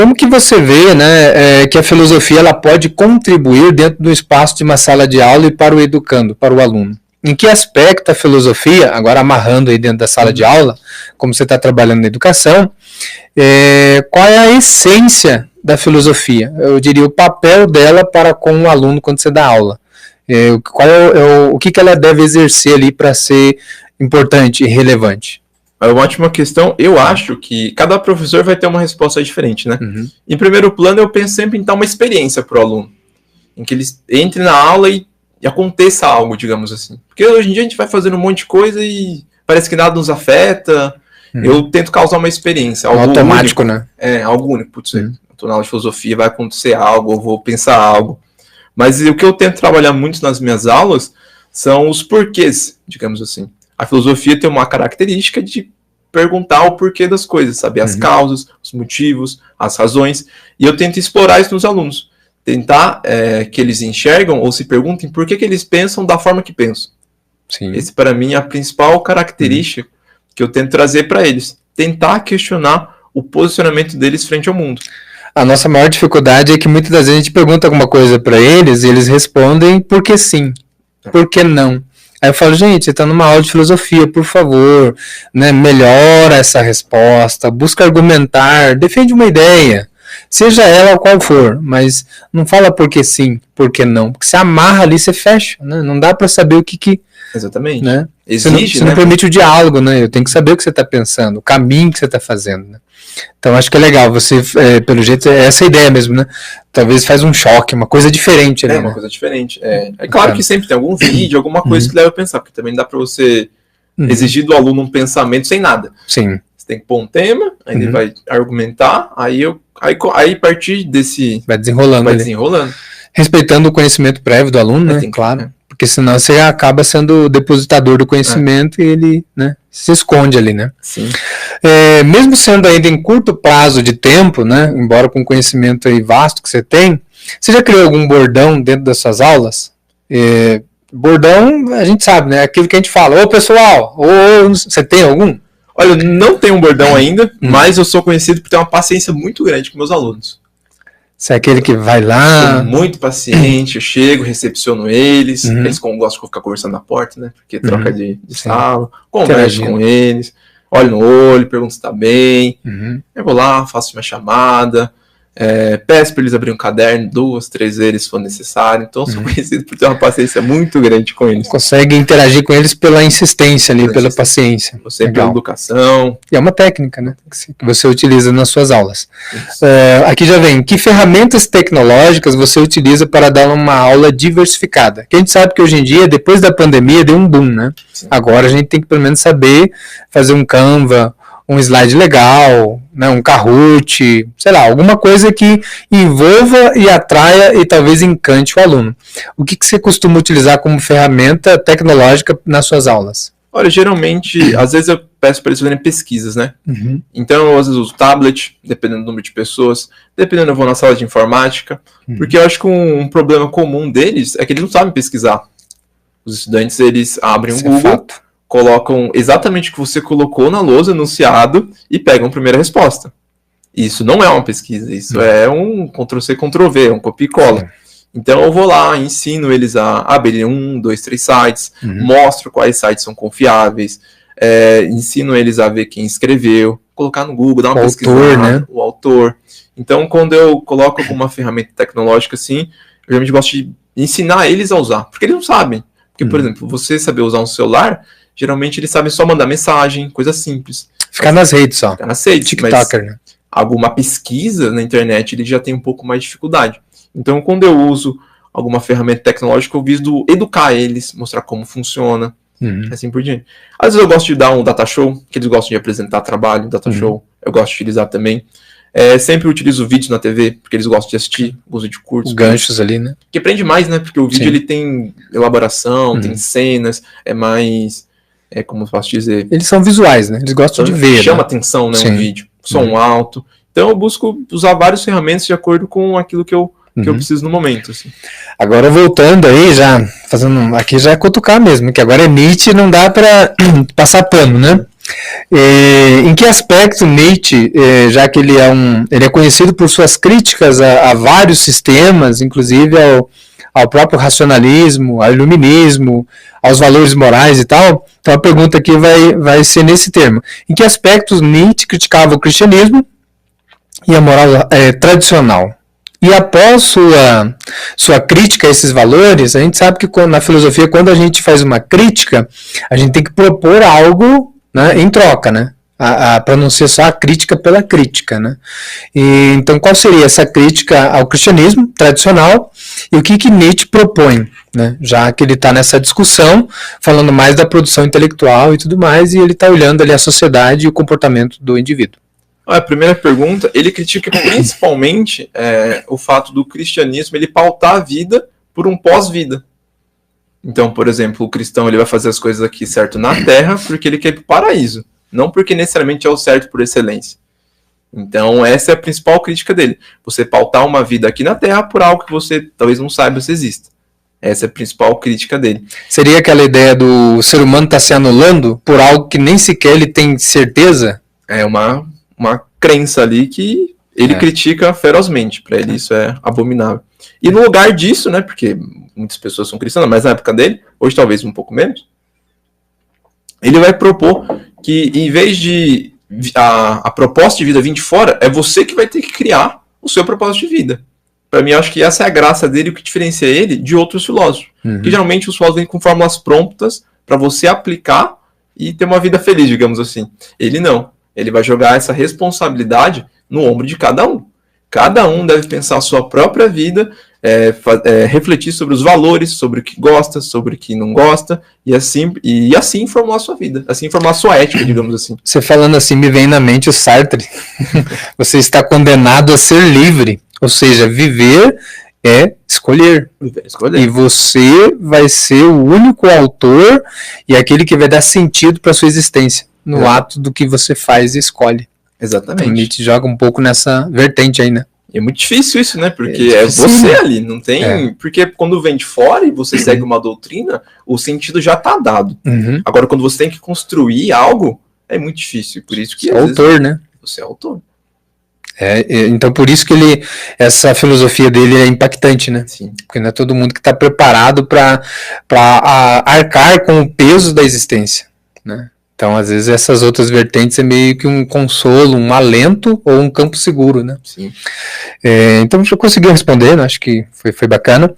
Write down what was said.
Como que você vê, né, que a filosofia ela pode contribuir dentro do espaço de uma sala de aula e para o educando, para o aluno? Em que aspecto a filosofia, agora amarrando aí dentro da sala de aula, como você está trabalhando na educação, qual é a essência da filosofia? Eu diria o papel dela para com o aluno quando você dá aula. O que ela deve exercer ali para ser importante e relevante? É uma ótima questão. Eu acho que cada professor vai ter uma resposta diferente, né? Em primeiro plano, eu penso sempre em dar uma experiência para o aluno, em que ele entre na aula e aconteça algo, digamos assim. Porque hoje em dia a gente vai fazendo um monte de coisa e parece que nada nos afeta. Eu tento causar uma experiência. Algo automático, único, né? Algo único. Putz, eu tô na aula de filosofia, vai acontecer algo, eu vou pensar algo. Mas o que eu tento trabalhar muito nas minhas aulas são os porquês, digamos assim. A filosofia tem uma característica de perguntar o porquê das coisas, saber as causas, os motivos, as razões. E eu tento explorar isso nos alunos. Tentar que eles enxergam ou se perguntem por que eles pensam da forma que pensam. Sim. Esse, para mim, é a principal característica que eu tento trazer para eles. Tentar questionar o posicionamento deles frente ao mundo. A nossa maior dificuldade é que muitas das vezes a gente pergunta alguma coisa para eles e eles respondem porque sim, porque não. Aí eu falo, gente, você está numa aula de filosofia, por favor, né, melhora essa resposta, busca argumentar, defende uma ideia. Seja ela qual for, mas não fala porque sim, porque não. Porque você amarra ali, você fecha, né? Não dá para saber o que Exatamente. Né? Exige, você não permite o diálogo, né? Eu tenho que saber o que você está pensando, o caminho que você está fazendo, né? Então acho que é legal, você, pelo jeito, é essa ideia mesmo, né? Talvez faz um choque, uma coisa diferente ali, uma coisa diferente. É claro que sempre tem algum vídeo, alguma coisa que leva a pensar, porque também não dá para você exigir do aluno um pensamento sem nada. Sim. Você tem que pôr um tema, aí ele vai argumentar, aí a partir desse... Vai desenrolando. Respeitando o conhecimento prévio do aluno, né? Claro. Porque senão você acaba sendo o depositador do conhecimento e ele, né, se esconde ali, né? Sim. Mesmo sendo ainda em curto prazo de tempo, né, embora com o conhecimento aí vasto que você já criou algum bordão dentro das suas aulas? Bordão, a gente sabe, né? Aquilo que a gente fala, ô pessoal, você tem algum? Olha, eu não tenho um bordão ainda, mas eu sou conhecido por ter uma paciência muito grande com meus alunos. Você é aquele que vai lá... Sou muito paciente, eu chego, recepciono eles, eles gostam de ficar conversando na porta, né? Porque troca de sala, converso com eles, olho no olho, pergunto se tá bem, eu vou lá, faço uma chamada, peço para eles abrirem um caderno 2, 3 vezes se for necessário, então sou conhecido por ter uma paciência muito grande com eles. Consegue interagir com eles pela insistência ali, pela paciência. Você pela educação. E é uma técnica, né, que você utiliza nas suas aulas. Aqui já vem, que ferramentas tecnológicas você utiliza para dar uma aula diversificada? Que a gente sabe que hoje em dia, depois da pandemia, deu um boom, né? Sim. Agora a gente tem que pelo menos saber fazer um Canva, um slide legal, né, um Kahoot, sei lá, alguma coisa que envolva e atraia e talvez encante o aluno. O que você costuma utilizar como ferramenta tecnológica nas suas aulas? Olha, geralmente, às vezes eu peço para eles fazerem pesquisas, né? Então, eu às vezes uso tablet, dependendo do número de pessoas, dependendo eu vou na sala de informática, porque eu acho que um problema comum deles é que eles não sabem pesquisar. Os estudantes, eles abrem o Google, colocam exatamente o que você colocou na lousa, enunciado, e pegam a primeira resposta. Isso não é uma pesquisa, isso é um Ctrl-C, Ctrl-V, um copia e cola. Então eu vou lá, ensino eles a abrir 1, 2, 3 sites, mostro quais sites são confiáveis, ensino eles a ver quem escreveu, colocar no Google, dar uma pesquisa, né? O autor. Então quando eu coloco alguma ferramenta tecnológica assim, eu realmente gosto de ensinar eles a usar, porque eles não sabem. Porque, por exemplo, você saber usar um celular, geralmente eles sabem só mandar mensagem, coisa simples. Ficar nas redes só. Ficar nas redes. TikToker, né? Alguma pesquisa na internet, ele já tem um pouco mais de dificuldade. Então, quando eu uso alguma ferramenta tecnológica, eu viso educar eles, mostrar como funciona, assim por diante. Às vezes eu gosto de dar um data show, que eles gostam de apresentar trabalho, data show, eu gosto de utilizar também. Sempre utilizo vídeos na TV, porque eles gostam de assistir, os vídeos curtos. Os ganchos ali, né? Que prende mais, né? Porque o vídeo ele tem elaboração, tem cenas, é mais... como eu posso dizer... Eles são visuais, né? Eles gostam de ver. Chama atenção, né? Um vídeo. Som alto. Então eu busco usar várias ferramentas de acordo com aquilo que eu preciso no momento. Assim. Agora voltando aí, já fazendo... Aqui já é cutucar mesmo, que agora é Meet, não dá pra passar pano, né? Em que aspecto Nietzsche, já que ele é conhecido por suas críticas a vários sistemas, inclusive ao próprio racionalismo, ao iluminismo, aos valores morais e tal, então a pergunta aqui vai ser nesse termo. Em que aspectos Nietzsche criticava o cristianismo e a moral tradicional? E após sua crítica a esses valores, a gente sabe que na filosofia, quando a gente faz uma crítica, a gente tem que propor algo, né, em troca, né? Para não ser só a crítica pela crítica, né? Então, qual seria essa crítica ao cristianismo tradicional e o que Nietzsche propõe, né? Já que ele está nessa discussão, falando mais da produção intelectual e tudo mais, e ele está olhando ali a sociedade e o comportamento do indivíduo. A primeira pergunta, ele critica principalmente o fato do cristianismo ele pautar a vida por um pós-vida. Então, por exemplo, o cristão ele vai fazer as coisas aqui certo na terra porque ele quer ir para o paraíso, não porque necessariamente é o certo por excelência. Então, essa é a principal crítica dele. Você pautar uma vida aqui na terra por algo que você talvez não saiba se exista. Essa é a principal crítica dele. Seria aquela ideia do ser humano estar se anulando por algo que nem sequer ele tem certeza? É uma crença ali que ele critica ferozmente. Para ele isso é abominável. E no lugar disso, né, porque muitas pessoas são cristãs, mas na época dele, hoje talvez um pouco menos, ele vai propor que em vez de a proposta de vida vir de fora, é você que vai ter que criar o seu propósito de vida. Para mim, eu acho que essa é a graça dele, o que diferencia ele de outros filósofos. Uhum. Que geralmente os filósofos vêm com fórmulas prontas para você aplicar e ter uma vida feliz, digamos assim. Ele não. Ele vai jogar essa responsabilidade no ombro de cada um. Cada um deve pensar a sua própria vida, refletir sobre os valores, sobre o que gosta, sobre o que não gosta, e assim formar a sua vida, assim formar a sua ética, digamos assim. Você falando assim, me vem na mente o Sartre. Você está condenado a ser livre, ou seja, viver é escolher. E você vai ser o único autor e aquele que vai dar sentido para a sua existência, no ato do que você faz e escolhe. Exatamente. Então, Nietzsche joga um pouco nessa vertente aí, né? É muito difícil isso, né? Porque é você ali, não tem... Porque quando vem de fora e você segue uma doutrina, o sentido já tá dado. Uhum. Agora, quando você tem que construir algo, é muito difícil. Por isso que... Você é autor, né? Você é autor. Então, por isso que essa filosofia dele é impactante, né? Sim. Porque não é todo mundo que está preparado para arcar com o peso da existência, né? Então, às vezes, essas outras vertentes é meio que um consolo, um alento ou um campo seguro, né? Sim. Então, já conseguiu responder, né? Acho que foi bacana.